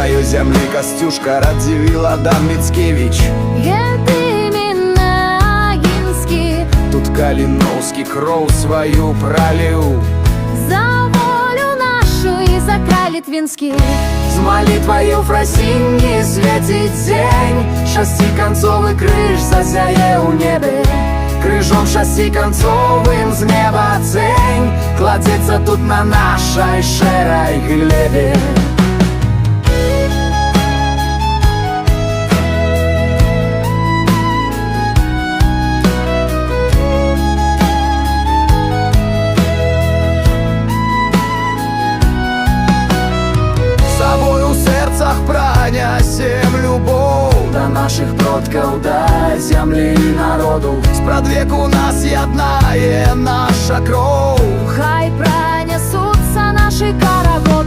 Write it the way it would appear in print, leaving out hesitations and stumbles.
сваёй зямлі Касцюшка Радзівіл, Адам Міцкевіч. Гетымін Агінскі, Тут Каліноўскі кроў сваю праліў. за волю нашу і за край літвінскі. З малітваю фрасінні свеціць дзень, шасціканцовы крыж засяе ў небе. Крыжом шасціканцовым з неба цень кладзецца тут на нашай шэрай глебе. Сабою ў сэрцах пранясем любоў да нашых продкаў, да зямлі і народу. Спрадвеку нас яднае наша кроў. Хай пранясуцца нашы карагоды.